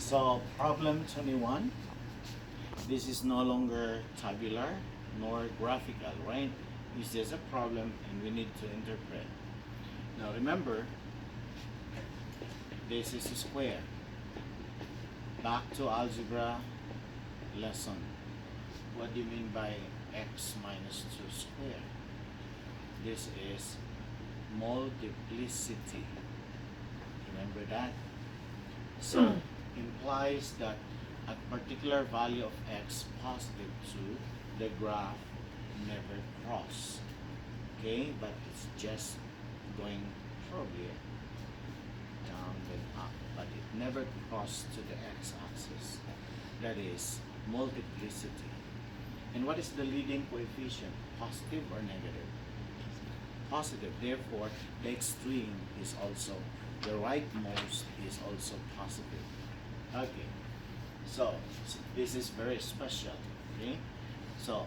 So problem 21, this is no longer tabular nor graphical, right? It's just a problem and we need to interpret. Now remember, this is a square. Back to algebra lesson. What do you mean by x minus 2 squared? This is multiplicity. Remember that? So implies that at particular value of x positive 2, the graph never cross. Okay, but it's just going probably down then up, but it never crossed to the x-axis. That is multiplicity. And what is the leading coefficient? Positive or negative? Positive. Therefore, the extreme is also, the rightmost is also positive. Okay. So, this is very special. Okay. So,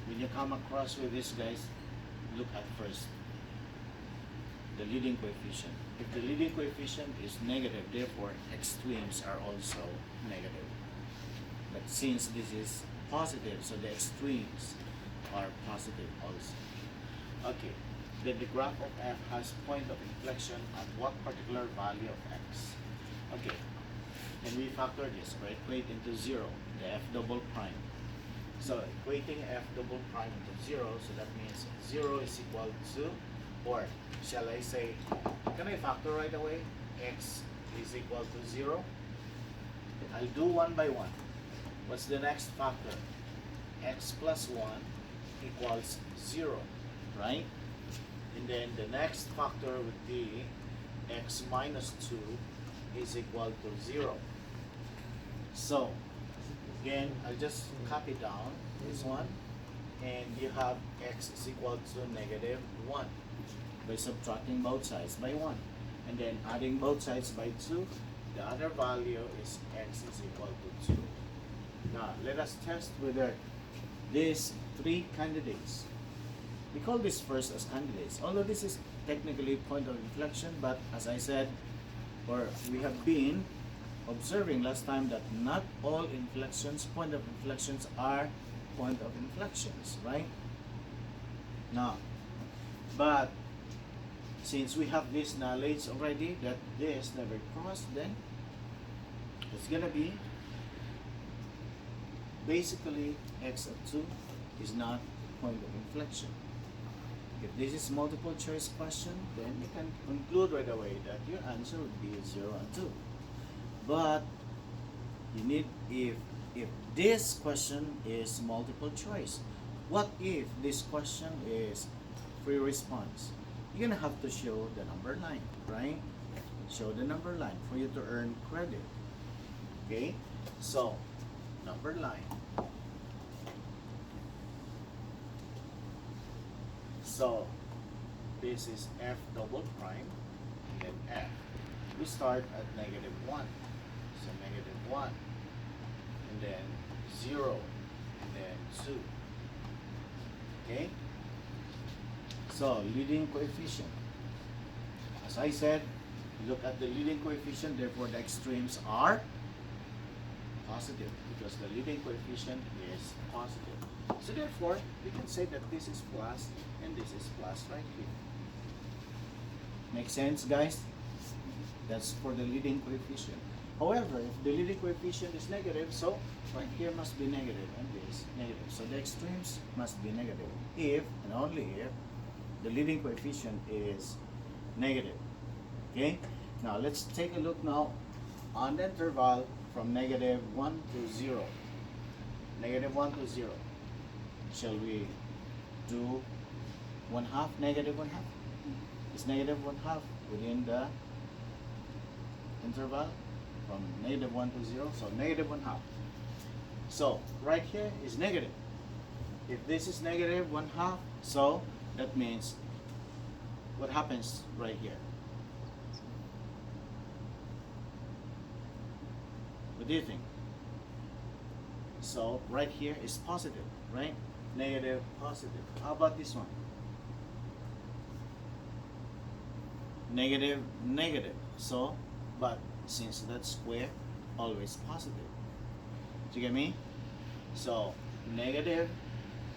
when you come across with this, guys, look at first the leading coefficient. If the leading coefficient is negative, therefore extremes are also negative. But since this is positive, so the extremes are positive also. Okay, then the graph of f has point of inflection at what particular value of x? Okay, and we factor this or equate into 0, the f double prime. So equating f double prime into 0, so that means 0 is equal to, or shall I say, can I factor right away? X is equal to 0. I'll do one by one. What's the next factor? X plus 1 equals 0, right? And then the next factor would be x minus 2 is equal to 0. So, again, I'll just copy down this one, and you have x is equal to negative 1 by subtracting both sides by 1. And then adding both sides by 2, the other value is x is equal to 2. Now, let us test whether these three candidates, we call this first as candidates, although this is technically point of inflection, but as I said, or we have been observing last time that not all inflections, point of inflections are point of inflections, right? Now, but since we have this knowledge already that this never crossed, then it's gonna be basically x of 2 is not point of inflection. If this is multiple choice question, then you can conclude right away that your answer would be 0 and 2. But you need, if this question is multiple choice, what if this question is free response? You're gonna have to show the number line, right? Show the number line for you to earn credit. Okay, so number line. So this is f double prime and then f. We start at negative 1. So negative 1 and then 0 and then 2. Okay? So leading coefficient. As I said, look at the leading coefficient, therefore the extremes are positive because the leading coefficient is positive. So therefore, we can say that this is plus and this is plus right here. Make sense, guys? That's for the leading coefficient. However, if the leading coefficient is negative, so right here must be negative and this negative. So the extremes must be negative if and only if the leading coefficient is negative. Okay? Now let's take a look now on the interval from negative 1 to 0. Negative 1 to 0. Shall we do 1/2, negative 1/2? Is negative 1/2 within the interval from negative 1 to 0? So negative 1/2. So right here is negative. If this is negative 1/2, so that means what happens right here? What do you think? So right here is positive, right? Negative, positive. How about this one? Negative, negative. So, but since that's square, always positive. Do you get me? So negative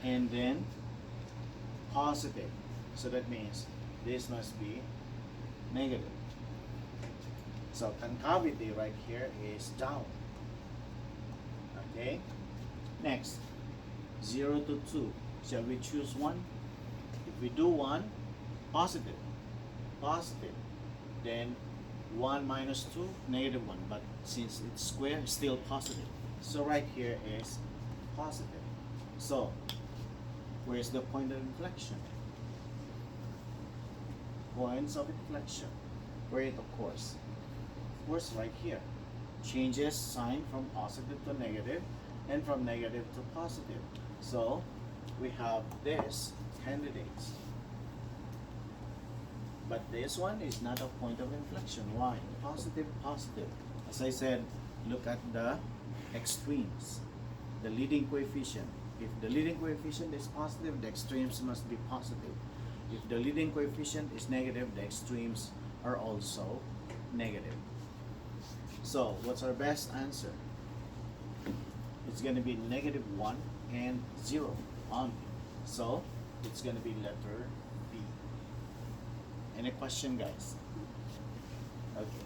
and then positive. So that means this must be negative. So concavity right here is down. Okay? Next, 0 to 2. Shall we choose one? If we do one, positive, positive. Then 1 minus 2, negative 1. But since it's square, it's still positive. So right here is positive. So, where's the point of inflection? Points of inflection. Where it occurs? Of course, right here. Changes sign from positive to negative and from negative to positive. So, we have this candidates. But this one is not a point of inflection. Why? Positive, positive. As I said, look at the extremes. The leading coefficient. If the leading coefficient is positive, the extremes must be positive. If the leading coefficient is negative, the extremes are also negative. So, what's our best answer? It's going to be negative 1 and 0 on. So, it's going to be letter B. Any question, guys? Okay.